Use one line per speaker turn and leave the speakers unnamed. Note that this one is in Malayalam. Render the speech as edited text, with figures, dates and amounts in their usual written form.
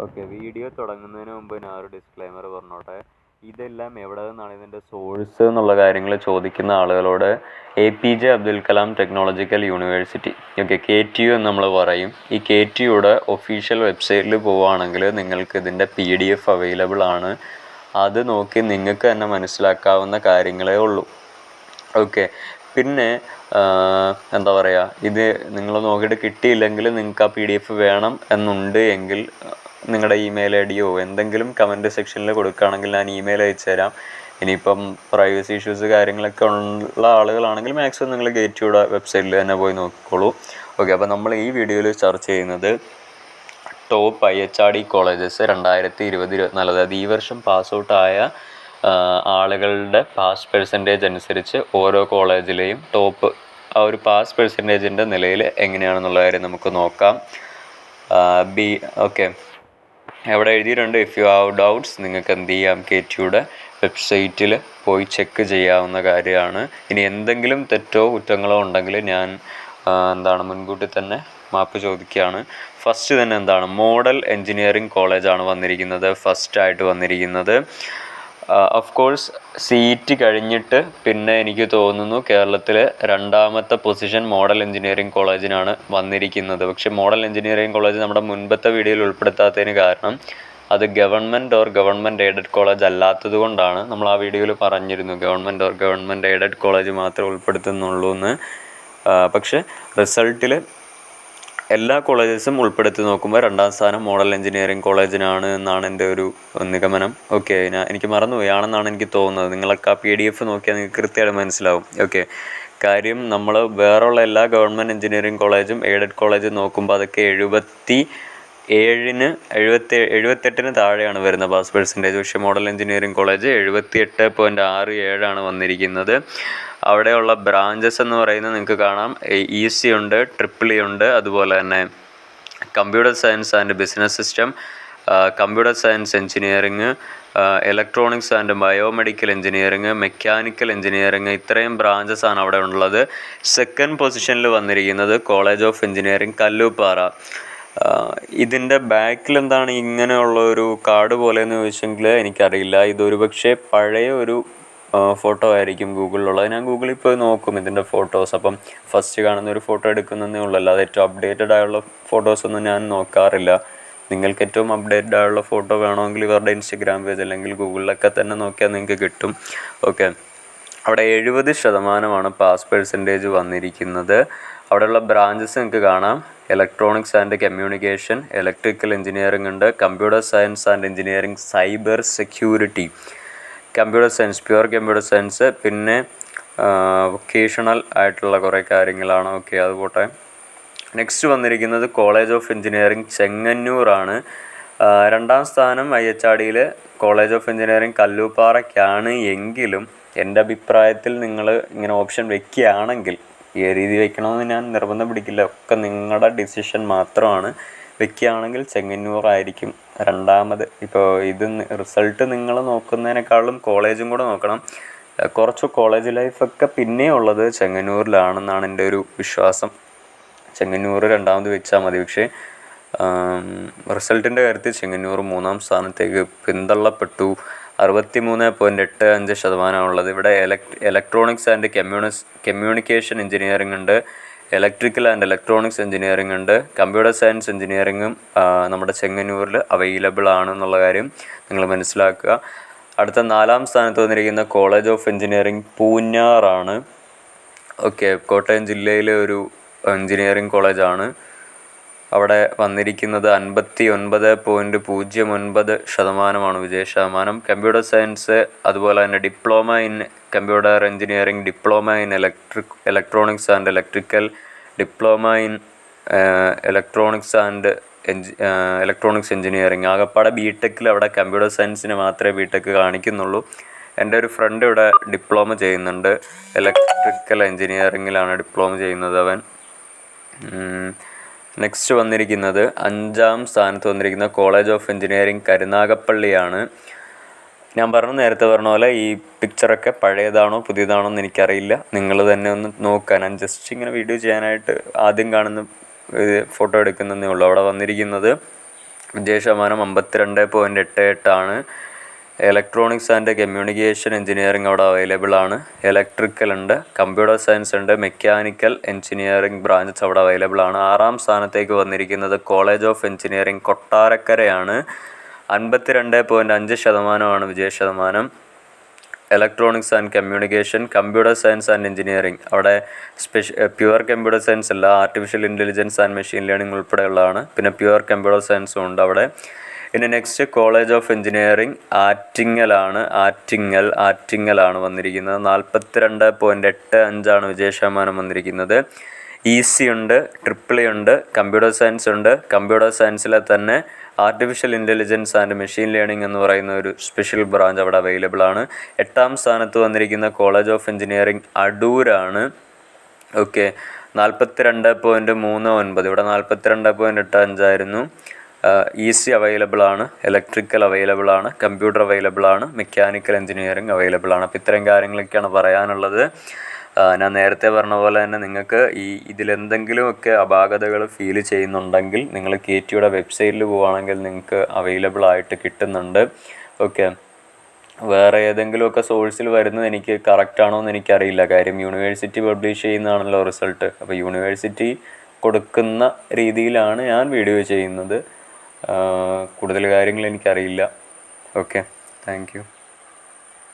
ഓക്കെ, വീഡിയോ തുടങ്ങുന്നതിന് മുമ്പ് ഞാൻ ഒരു ഡിസ്ക്ലൈമർ പറഞ്ഞോട്ടെ. ഇതെല്ലാം എവിടെ നിന്നാണ് ഇതിൻ്റെ സോഴ്സ് എന്നുള്ള കാര്യങ്ങൾ ചോദിക്കുന്ന ആളുകളോട് APJ Abdul Kalam technological university, okay, KTU എന്ന് നമ്മൾ പറയും. ഈ KTUയുടെ ഒഫീഷ്യൽ വെബ്സൈറ്റിൽ പോവുകയാണെങ്കിൽ നിങ്ങൾക്ക് ഇതിൻ്റെ PDF അവൈലബിൾ ആണ്. അത് നോക്കി നിങ്ങൾക്ക് തന്നെ മനസ്സിലാക്കാവുന്ന കാര്യങ്ങളേ ഉള്ളൂ. ഓക്കെ, പിന്നെ എന്താ പറയുക, ഇത് നിങ്ങൾ നോക്കിയിട്ട് കിട്ടിയില്ലെങ്കിൽ നിങ്ങൾക്ക് ആ PDF വേണം എന്നുണ്ട് എങ്കിൽ നിങ്ങളുടെ ഇമെയിൽ ID എന്തെങ്കിലും കമൻറ്റ് സെക്ഷനിൽ കൊടുക്കുകയാണെങ്കിൽ ഞാൻ ഇമെയിൽ അയച്ചു തരാം. ഇനിയിപ്പം പ്രൈവസി ഇഷ്യൂസ് കാര്യങ്ങളൊക്കെ ഉള്ള ആളുകളാണെങ്കിൽ മാക്സിമം നിങ്ങൾ KTUയുടെ വെബ്സൈറ്റിൽ തന്നെ പോയി നോക്കിക്കോളൂ. ഓക്കെ, അപ്പോൾ നമ്മൾ ഈ വീഡിയോയിൽ ചർച്ച ചെയ്യുന്നത് ടോപ്പ് IHRD കോളേജസ് 2020-2024, അതായത് ഈ വർഷം പാസ് ഔട്ടായ ആളുകളുടെ പാസ് പെർസെൻറ്റേജ് അനുസരിച്ച് ഓരോ കോളേജിലെയും ടോപ്പ് ആ ഒരു പാസ് പെർസെൻറ്റേജിൻ്റെ നിലയിൽ എങ്ങനെയാണെന്നുള്ള കാര്യം നമുക്ക് നോക്കാം. ഓക്കെ, അവിടെ എഴുതിയിട്ടുണ്ട്, ഇഫ് യു ഹാവ് ഡൗട്ട്സ് നിങ്ങൾക്ക് എന്ത് ചെയ്യാം, KTUയുടെ വെബ്സൈറ്റിൽ പോയി ചെക്ക് ചെയ്യാവുന്ന കാര്യമാണ്. ഇനി എന്തെങ്കിലും തെറ്റോ കുറ്റങ്ങളോ ഉണ്ടെങ്കിൽ ഞാൻ മുൻകൂട്ടി തന്നെ മാപ്പ് ചോദിക്കുകയാണ്. ഫസ്റ്റ് തന്നെ മോഡൽ എൻജിനീയറിംഗ് കോളേജാണ് വന്നിരിക്കുന്നത്, ഫസ്റ്റായിട്ട് വന്നിരിക്കുന്നത്. ഓഫ് കോഴ്സ് സീറ്റ് കഴിഞ്ഞിട്ട് പിന്നെ എനിക്ക് തോന്നുന്നു കേരളത്തിലെ രണ്ടാമത്തെ പൊസിഷൻ മോഡൽ എൻജിനീയറിംഗ് കോളേജിനാണ് വന്നിരിക്കുന്നത്. പക്ഷേ മോഡൽ എൻജിനീയറിംഗ് കോളേജ് നമ്മുടെ മുൻപത്തെ വീഡിയോയിൽ ഉൾപ്പെടുത്താത്തതിന് കാരണം അത് ഗവൺമെൻറ് എയ്ഡഡ് കോളേജ് അല്ലാത്തത് കൊണ്ടാണ്. നമ്മൾ ആ വീഡിയോയിൽ പറഞ്ഞിരുന്നു ഗവൺമെൻറ് എയ്ഡഡ് കോളേജ് മാത്രമേ ഉൾപ്പെടുത്തുന്നുള്ളൂ എന്ന്. പക്ഷേ റിസൾട്ടിൽ എല്ലാ കോളേജസും ഉൾപ്പെടുത്തി നോക്കുമ്പോൾ രണ്ടാം സ്ഥാനം മോഡൽ എൻജിനീയറിംഗ് കോളേജിനാണ് എന്നാണ് എൻ്റെ ഒരു നിഗമനം. ഓക്കെ, എനിക്ക് മറന്നുപോയി, ആണെന്നാണ് എനിക്ക് തോന്നുന്നത്. നിങ്ങളൊക്കെ ആ PDF നോക്കിയാൽ നിങ്ങൾക്ക് കൃത്യമായിട്ട് മനസ്സിലാവും. ഓക്കെ, കാര്യം നമ്മൾ വേറെയുള്ള എല്ലാ ഗവൺമെൻറ് എൻജിനീയറിംഗ് കോളേജും എയ്ഡഡ് കോളേജും നോക്കുമ്പോൾ അതൊക്കെ 78-ന് താഴെയാണ് വരുന്നത് പാസ് പെർസെൻറ്റേജ്. പക്ഷേ മോഡൽ എൻജിനീയറിംഗ് കോളേജ് 78.67 വന്നിരിക്കുന്നത്. അവിടെയുള്ള ബ്രാഞ്ചസ് എന്ന് പറയുന്നത് നിങ്ങൾക്ക് കാണാം, EC ഉണ്ട്, EEE ഉണ്ട്, അതുപോലെ തന്നെ computer science and business system, computer science engineering, electronics and biomedical engineering, mechanical engineering, ഇത്രയും ബ്രാഞ്ചസ് ആണ് അവിടെ ഉള്ളത്. സെക്കൻഡ് പൊസിഷനിൽ വന്നിരിക്കുന്നത് കോളേജ് ഓഫ് എൻജിനീയറിംഗ് കല്ലൂപ്പാറ. ഇതിൻ്റെ ബാക്കിൽ ഇങ്ങനെയുള്ള ഒരു കാർഡ് പോലെ എന്ന് ചോദിച്ചെങ്കിൽ എനിക്കറിയില്ല. ഇതൊരു പക്ഷേ പഴയ ഒരു ഫോട്ടോ ആയിരിക്കും ഗൂഗിളിലുള്ളത്. ഞാൻ ഗൂഗിളിൽ പോയി നോക്കും ഇതിൻ്റെ ഫോട്ടോസ്. അപ്പം ഫസ്റ്റ് കാണുന്ന ഒരു ഫോട്ടോ എടുക്കുന്നതേ ഉള്ളൂ, അല്ലാതെ ഏറ്റവും അപ്ഡേറ്റഡ് ആയുള്ള ഫോട്ടോസൊന്നും ഞാൻ നോക്കാറില്ല. നിങ്ങൾക്ക് ഏറ്റവും അപ്ഡേറ്റഡ് ആയുള്ള ഫോട്ടോ വേണമെങ്കിൽ ഇവരുടെ ഇൻസ്റ്റഗ്രാം പേജ് അല്ലെങ്കിൽ ഗൂഗിളിലൊക്കെ തന്നെ നോക്കിയാൽ നിങ്ങൾക്ക് കിട്ടും. ഓക്കെ, അവിടെ 70% പാസ് പെർസെൻറ്റേജ് വന്നിരിക്കുന്നത്. അവിടെയുള്ള ബ്രാഞ്ചസ് നിങ്ങൾക്ക് കാണാം, electronics and communication, electrical engineering ഉണ്ട്, computer science and engineering, cyber security, computer science, pure computer science, പിന്നെ വൊക്കേഷണൽ ആയിട്ടുള്ള കുറേ കാര്യങ്ങളാണ്. ഓക്കെ, അത് പോട്ടെ. നെക്സ്റ്റ് വന്നിരിക്കുന്നത് കോളേജ് ഓഫ് എൻജിനീയറിംഗ് ചെങ്ങന്നൂറാണ്. രണ്ടാം സ്ഥാനം IHRDയിൽ കോളേജ് ഓഫ് എൻജിനീയറിംഗ് കല്ലൂപ്പാറയ്ക്കാണ്. എങ്കിലും എൻ്റെ അഭിപ്രായത്തിൽ നിങ്ങൾ ഇങ്ങനെ ഓപ്ഷൻ വെക്കുകയാണെങ്കിൽ, ഈ രീതി വെക്കണമെന്ന് ഞാൻ നിർബന്ധം പിടിക്കില്ല, ഒക്കെ നിങ്ങളുടെ ഡിസിഷൻ മാത്രമാണ്. വെക്കുകയാണെങ്കിൽ ചെങ്ങന്നൂറായിരിക്കും രണ്ടാമത്. ഇപ്പോൾ ഇത് റിസൾട്ട് നിങ്ങൾ നോക്കുന്നതിനേക്കാളും കോളേജും കൂടെ നോക്കണം. കുറച്ച് കോളേജ് ലൈഫൊക്കെ പിന്നെ ഉള്ളത് ചെങ്ങന്നൂരിലാണെന്നാണ് എൻ്റെ ഒരു വിശ്വാസം. ചെങ്ങന്നൂർ രണ്ടാമത് വെച്ചാൽ മതി. പക്ഷേ റിസൾട്ടിൻ്റെ കാര്യത്തിൽ ചെങ്ങന്നൂർ മൂന്നാം സ്ഥാനത്തേക്ക് പിന്തള്ളപ്പെട്ടു. 63.85% ഉള്ളത്. ഇവിടെ ഇലക്ട്രോണിക്സ് ആൻഡ് കമ്മ്യൂണിക്കേഷൻ എൻജിനീയറിംഗ് ഉണ്ട്, ഇലക്ട്രിക്കൽ ആൻഡ് ഇലക്ട്രോണിക്സ് എൻജിനീയറിംഗ് ഉണ്ട്, കമ്പ്യൂട്ടർ സയൻസ് എൻജിനീയറിംഗും നമ്മുടെ ചെങ്ങന്നൂരിൽ അവൈലബിൾ ആണെന്നുള്ള കാര്യം നിങ്ങൾ മനസ്സിലാക്കുക. അടുത്ത 4ാം സ്ഥാനത്ത് വന്നിരിക്കുന്ന കോളേജ് ഓഫ് എൻജിനീയറിംഗ് പൂഞ്ഞാറാണ്. ഓക്കെ, കോട്ടയം ജില്ലയിലെ ഒരു എൻജിനീയറിംഗ് കോളേജാണ്. അവിടെ വന്നിരിക്കുന്നത് 59.09% വിജയശതമാനം. കമ്പ്യൂട്ടർ സയൻസ്, അതുപോലെ തന്നെ diploma in computer engineering, diploma in electronics and electrical, diploma in electronics and electronics engineering. ആകപ്പാടെ BTechൽ അവിടെ കമ്പ്യൂട്ടർ സയൻസിന് മാത്രമേ BTech കാണിക്കുന്നുള്ളൂ. എൻ്റെ ഒരു ഫ്രണ്ട് ഇവിടെ ഡിപ്ലോമ ചെയ്യുന്നുണ്ട്, ഇലക്ട്രിക്കൽ എൻജിനീയറിംഗിലാണ് ഡിപ്ലോമ ചെയ്യുന്നത് അവൻ. നെക്സ്റ്റ് വന്നിരിക്കുന്നത് 5ാം സ്ഥാനത്ത് വന്നിരിക്കുന്ന കോളേജ് ഓഫ് എൻജിനീയറിംഗ് കരുനാഗപ്പള്ളിയാണ്. ഞാൻ നേരത്തെ പറഞ്ഞ പോലെ ഈ പിക്ചറൊക്കെ പഴയതാണോ പുതിയതാണോ എന്ന് എനിക്കറിയില്ല, നിങ്ങൾ തന്നെ ഒന്ന് നോക്കാൻ. ഞാൻ ജസ്റ്റ് ഇങ്ങനെ വീഡിയോ ചെയ്യാനായിട്ട് ആദ്യം കാണുന്ന ഫോട്ടോ എടുക്കുന്നതേ ഉള്ളൂ. അവിടെ വന്നിരിക്കുന്നത് വിജയശതമാനം 52.88 ഇലക്ട്രോണിക്സ് ആൻഡ് കമ്മ്യൂണിക്കേഷൻ എഞ്ചിനീയറിംഗ് അവിടെ അവൈലബിൾ ആണ്. ഇലക്ട്രിക്കൽ ഉണ്ട്, കമ്പ്യൂട്ടർ സയൻസ് ഉണ്ട്, മെക്കാനിക്കൽ എഞ്ചിനീയറിംഗ് ബ്രാഞ്ചസ് അവിടെ അവൈലബിൾ ആണ്. 6ാം സ്ഥാനത്തേക്ക് വന്നിരിക്കുന്നത് കോളേജ് ഓഫ് എഞ്ചിനീയറിംഗ് കൊട്ടാരക്കരയാണ്. 52.5% വിജയശതമാനം. Electronics and communication, computer science and engineering അവിടെ പ്യുവർ കമ്പ്യൂട്ടർ സയൻസ് അല്ല, artificial intelligence and machine learning ഉൾപ്പെടെയുള്ളതാണ്. പിന്നെ പ്യുവർ കമ്പ്യൂട്ടർ സയൻസും ഉണ്ട് അവിടെ. ഇനി നെക്സ്റ്റ് കോളേജ് ഓഫ് എഞ്ചിനീയറിംഗ് ആറ്റിങ്ങലാണ് വന്നിരിക്കുന്നത്. 42.85 വിജയശതമാനം വന്നിരിക്കുന്നത്. EC ഉണ്ട്, ട്രിപ്പിൾ ഉണ്ട്, കമ്പ്യൂട്ടർ സയൻസ് ഉണ്ട്. കമ്പ്യൂട്ടർ സയൻസിലെ തന്നെ artificial intelligence and machine learning എന്ന് പറയുന്ന ഒരു സ്പെഷ്യൽ ബ്രാഞ്ച് അവിടെ അവൈലബിൾ ആണ്. 8ാം സ്ഥാനത്ത് വന്നിരിക്കുന്ന കോളേജ് ഓഫ് എഞ്ചിനീയറിംഗ് അടൂരാണ്. ഓക്കെ, 42.39, ഇവിടെ 42.85 ആയിരുന്നു. EC അവൈലബിൾ ആണ്, ഇലക്ട്രിക്കൽ അവൈലബിൾ ആണ്, കമ്പ്യൂട്ടർ അവൈലബിൾ ആണ്, മെക്കാനിക്കൽ എഞ്ചിനീയറിംഗ് അവൈലബിൾ ആണ്. അപ്പോൾ ഇത്രയും കാര്യങ്ങളൊക്കെയാണ് പറയാനുള്ളത്. ഞാൻ നേരത്തെ പറഞ്ഞ പോലെ തന്നെ നിങ്ങൾക്ക് ഇതിലെന്തെങ്കിലുമൊക്കെ അപാകതകൾ ഫീൽ ചെയ്യുന്നുണ്ടെങ്കിൽ നിങ്ങൾ KTയുടെ വെബ്സൈറ്റിൽ പോവുകയാണെങ്കിൽ നിങ്ങൾക്ക് അവൈലബിൾ ആയിട്ട് കിട്ടുന്നുണ്ട്. ഓക്കെ, വേറെ ഏതെങ്കിലുമൊക്കെ സോഴ്സിൽ വരുന്നത് എനിക്ക് കറക്റ്റാണോ എന്ന് എനിക്കറിയില്ല. കാര്യം യൂണിവേഴ്സിറ്റി പബ്ലിഷ് ചെയ്യുന്നതാണല്ലോ റിസൾട്ട്. അപ്പോൾ യൂണിവേഴ്സിറ്റി കൊടുക്കുന്ന രീതിയിലാണ് ഞാൻ വീഡിയോ ചെയ്യുന്നത്. കൂടുതൽ കാര്യങ്ങൾ എനിക്കറിയില്ല. Okay, thank you.